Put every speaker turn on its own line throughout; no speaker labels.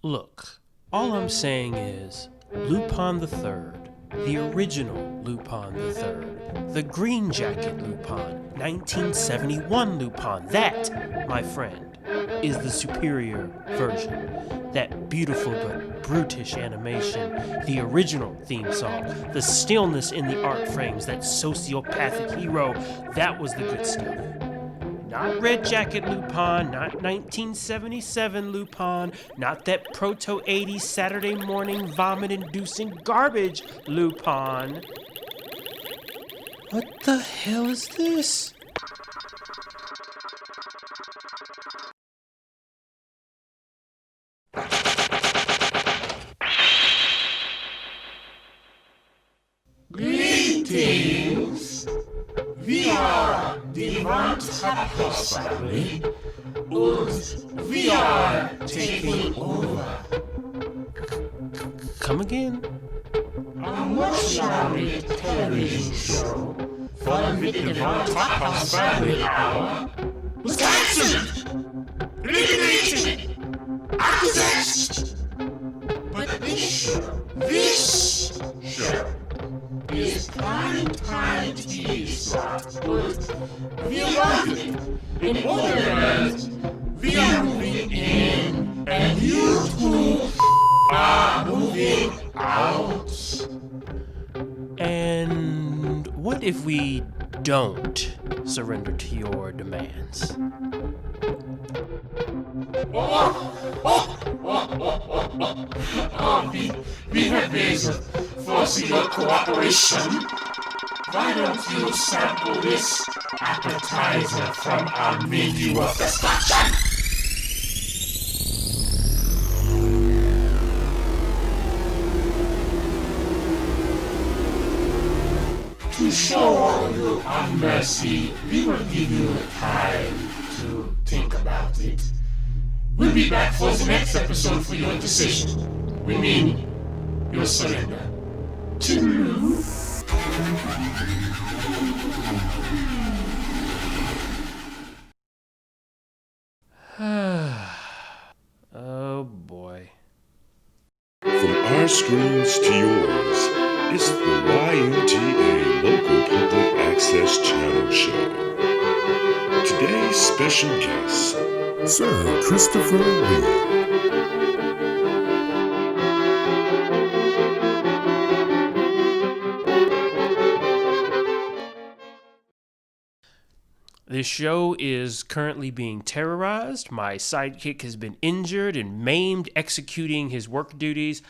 Look, all I'm saying is Lupin the Third, the original Lupin the Third, the Green Jacket Lupin, 1971 Lupin, that, my friend, is the superior version. That beautiful but brutish animation, the original theme song, the stillness in the art frames, that sociopathic hero, that was the good stuff. Not Red Jacket Lupin, not 1977 Lupin, not that proto-80s Saturday morning vomit-inducing garbage Lupin. What the hell is this?
Greetings! We are the YNTA family, and we are taking over.
Come again?
A much-loved television show following the YNTA family hour was cancelled, eliminated, accessed. But this show is prime time TV slot, but we love it. In other words, we are moving in, and you two are moving out.
And what if we don't surrender to your demands?
We have ways of forcing your cooperation. Why don't you sample this appetizer from our menu of destruction? To show you our mercy, we will give you time to think about it. We'll be back for the next episode for your decision. We mean your surrender. Toodaloo.
Oh boy.
From our screens to yours, it's the YNTA Local Public Access Channel Show. Today's special guest, Sir Christopher Lee.
This show is currently being terrorized. My sidekick has been injured and maimed executing his work duties.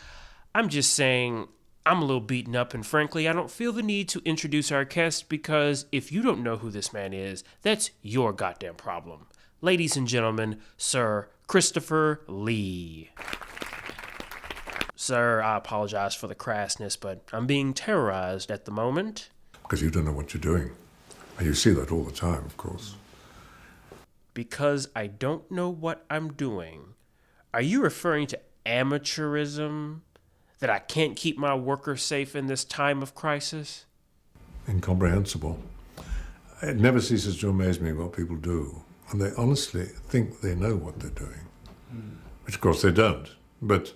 I'm just saying, I'm a little beaten up, and frankly, I don't feel the need to introduce our guest because if you don't know who this man is, that's your goddamn problem. Ladies and gentlemen, Sir Christopher Lee. Sir, I apologize for the crassness, but I'm being terrorized at the moment.
Because you don't know what you're doing. And you see that all the time, of course.
Because I don't know what I'm doing. Are you referring to amateurism? That I can't keep my workers safe in this time of crisis?
Incomprehensible. It never ceases to amaze me what people do. And they honestly think they know what they're doing. Which, of course, they don't. But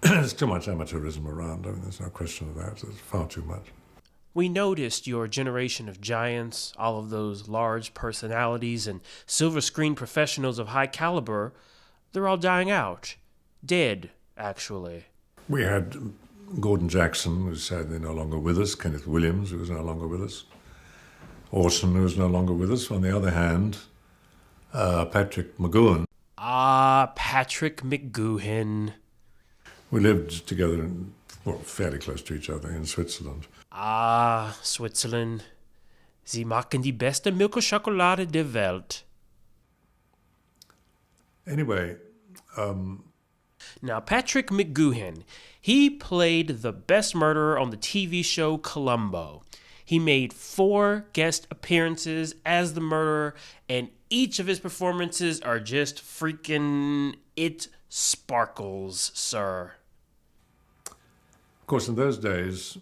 there's too much amateurism around. I mean, there's no question of that. There's far too much.
We noticed your generation of giants, all of those large personalities and silver screen professionals of high caliber, they're all dying out. Dead, actually.
We had Gordon Jackson, who's sadly no longer with us, Kenneth Williams, who was no longer with us, Orson, who was no longer with us. On the other hand, Patrick McGowan.
Ah, Patrick McGoohan.
We lived together, fairly close to each other in Switzerland.
Ah, Switzerland. Sie machen die beste Milchschokolade der Welt.
Anyway,
Now, Patrick McGoohan, he played the best murderer on the TV show Columbo. He made 4 guest appearances as the murderer, and each of his performances are just freaking, it sparkles, sir.
of course, in those days,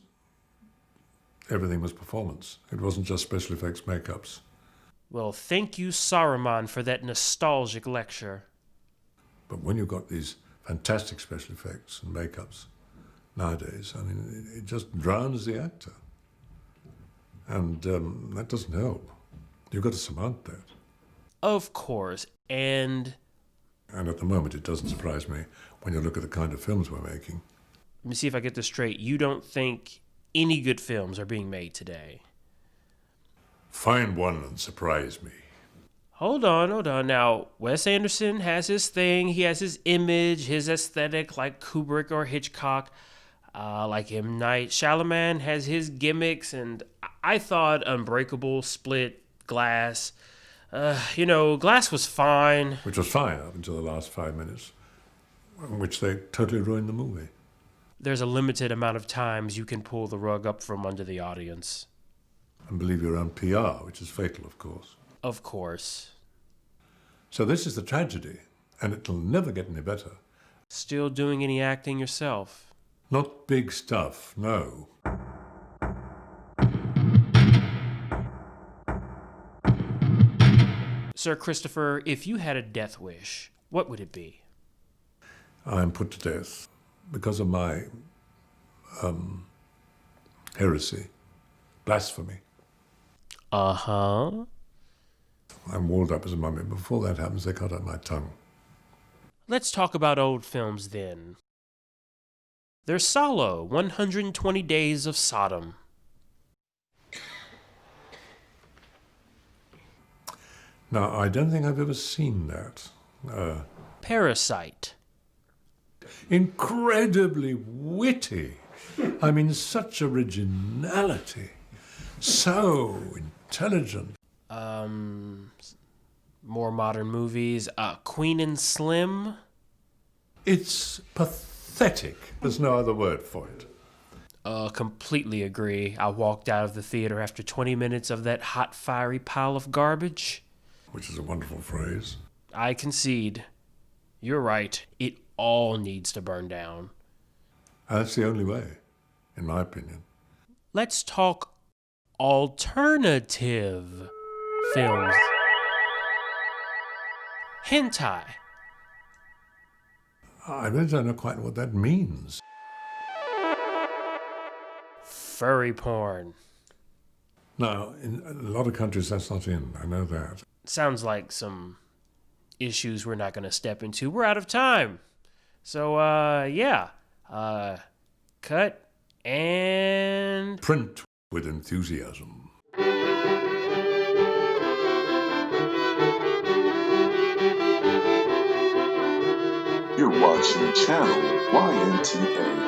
everything was performance. It wasn't just special effects makeups.
Well, thank you, Saruman, for that nostalgic lecture.
But when you've got these fantastic special effects and makeups nowadays. I mean, it just drowns the actor. And that doesn't help. You've got to surmount that.
Of course, and
at the moment, it doesn't surprise me when you look at the kind of films we're making.
let me see if I get this straight. You don't think any good films are being made today?
Find one and surprise me.
Hold on. Now, Wes Anderson has his thing. He has his image, his aesthetic, like Kubrick or Hitchcock. Like M. Night Shyamalan has his gimmicks, and I thought Unbreakable, Split, Glass. Glass was fine.
Which was fine up until the last 5 minutes, in which they totally ruined the movie.
There's a limited amount of times you can pull the rug up from under the audience.
And believe your own PR, which is fatal, of course.
Of course.
So this is the tragedy, and it'll never get any better.
Still doing any acting yourself?
Not big stuff, no.
Sir Christopher, if you had a death wish, what would it be?
I am put to death because of my heresy, blasphemy.
Uh-huh.
I'm walled up as a mummy. Before that happens, they cut out my tongue.
Let's talk about old films then. There's Solo, 120 Days of Sodom.
Now, I don't think I've ever seen that.
Parasite.
Incredibly witty. I mean, such originality. So intelligent.
More modern movies. Queen and Slim.
It's pathetic. There's no other word for it.
Completely agree. I walked out of the theater after 20 minutes of that hot, fiery pile of garbage.
Which is a wonderful phrase.
I concede. You're right. It all needs to burn down.
And that's the only way, in my opinion.
Let's talk alternative films. Hentai.
I really don't know quite what that means.
Furry porn.
Now, in a lot of countries, that's not in. I know that.
Sounds like some issues we're not going to step into. We're out of time. So, yeah. Cut and...
Print with enthusiasm.
You're watching channel YNTA.